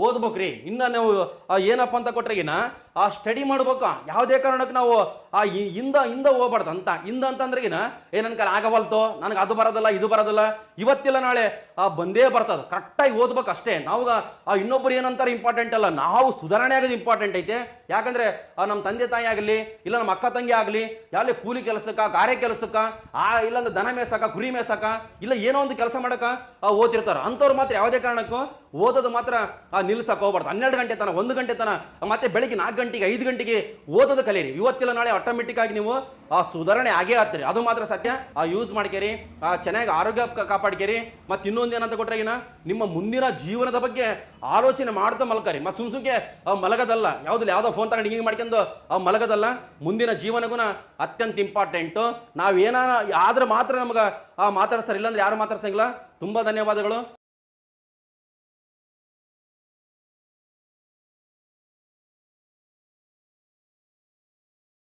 ಓದ್ಬೇಕ್ರಿ. ಇನ್ನು ನಾವು ಏನಪ್ಪ ಅಂತ ಕೊಟ್ರೆಗಿನ ಆ ಸ್ಟಡಿ ಮಾಡ್ಬೇಕು. ಯಾವುದೇ ಕಾರಣಕ್ಕೆ ನಾವು ಹಿಂದ ಹೋಗ್ಬಾರ್ದು ಅಂತ. ಅಂತಂದ್ರೆಗಿನ ನನ್ನ ಕೈಲಿ ಆಗವಲ್ತು, ನನಗೆ ಅದು ಬರೋದಿಲ್ಲ ಇದು ಬರೋದಿಲ್ಲ, ಇವತ್ತಿಲ್ಲ ನಾಳೆ ಬಂದೇ ಬರ್ತದೆ. ಕರೆಕ್ಟಾಗಿ ಓದ್ಬೇಕು ಅಷ್ಟೇ. ನಾವು ಇನ್ನೊಬ್ಬರು ಏನಂತಾರೆ ಇಂಪಾರ್ಟೆಂಟ್ ಅಲ್ಲ, ನಾವು ಸುಧಾರಣೆ ಆಗೋದು ಇಂಪಾರ್ಟೆಂಟ್ ಐತೆ. ಯಾಕಂದ್ರೆ ನಮ್ಮ ತಂದೆ ತಾಯಿ ಆಗಲಿ, ಇಲ್ಲ ನಮ್ಮ ಅಕ್ಕ ತಂಗಿ ಆಗಲಿ, ಯಾವ್ದೇ ಕೂಲಿ ಕೆಲಸಕ್ಕ, ಗಾರೆ ಕೆಲಸಕ್ಕ, ಇಲ್ಲಾಂದ್ರೆ ದನ ಮೇಸಕ, ಕುರಿ ಮೇಸಕ, ಇಲ್ಲ ಏನೋ ಒಂದು ಕೆಲಸ ಮಾಡಕ ಓದ್ತಿರ್ತಾರೆ. ಅಂಥವ್ರು ಮಾತ್ರ ಯಾವುದೇ ಕಾರಣಕ್ಕೂ ಓದೋದು ಮಾತ್ರ ನಿಲ್ಸಕ್ಕೆ ಹೋಗ್ಬಾರ್ದು. 12 ಗಂಟೆ ತನ, 1 ಗಂಟೆ ತನ, ಮತ್ತೆ ಬೆಳಿಗ್ಗೆ 4 ಗಂಟೆಗೆ 5 ಗಂಟೆಗೆ ಓದೋದು ಕಲೀರಿ. ಇವತ್ತಿಲ್ಲ ನಾಳೆ ಆಟೋಮೆಟಿಕ್ ಆಗಿ ನೀವು ಸುಧಾರಣೆ ಆಗೇ ಆಗ್ತೀರಿ. ಅದು ಮಾತ್ರ ಸತ್ಯ. ಯೂಸ್ ಮಾಡ್ಕೇರಿ, ಚೆನ್ನಾಗಿ ಆರೋಗ್ಯ ಕಾಪಾಡ್ಕೇರಿ. ಮತ್ತು ಇನ್ನೊಂದು ಏನಂತ ಕೊಟ್ರೆಗಿನ ನಿಮ್ಮ ಮುಂದಿನ ಜೀವನದ ಬಗ್ಗೆ ಆಲೋಚನೆ ಮಾಡ್ತಾ ಮಲ್ಕರಿ. ಮತ್ತು ಸುಮ್ಸುಮ್ಗೆ ಮಲಗದಲ್ಲ, ಯಾವುದೋ ಫೋನ್ ತಗೊಂಡು ಹಿಂಗೆ ಮಾಡ್ಕೊಂಡು ಮಲಗದಲ್ಲ. ಮುಂದಿನ ಜೀವನಗುಣ ಅತ್ಯಂತ ಇಂಪಾರ್ಟೆಂಟು. ನಾವೇನ ಆದ್ರೆ ಮಾತ್ರ ನಮ್ಗೆ ಮಾತಾಡ್ಸರ್, ಇಲ್ಲಾಂದ್ರೆ ಯಾರು ಮಾತಾಡ್ಸಂಗಿಲ್ಲ. ತುಂಬ ಧನ್ಯವಾದಗಳು.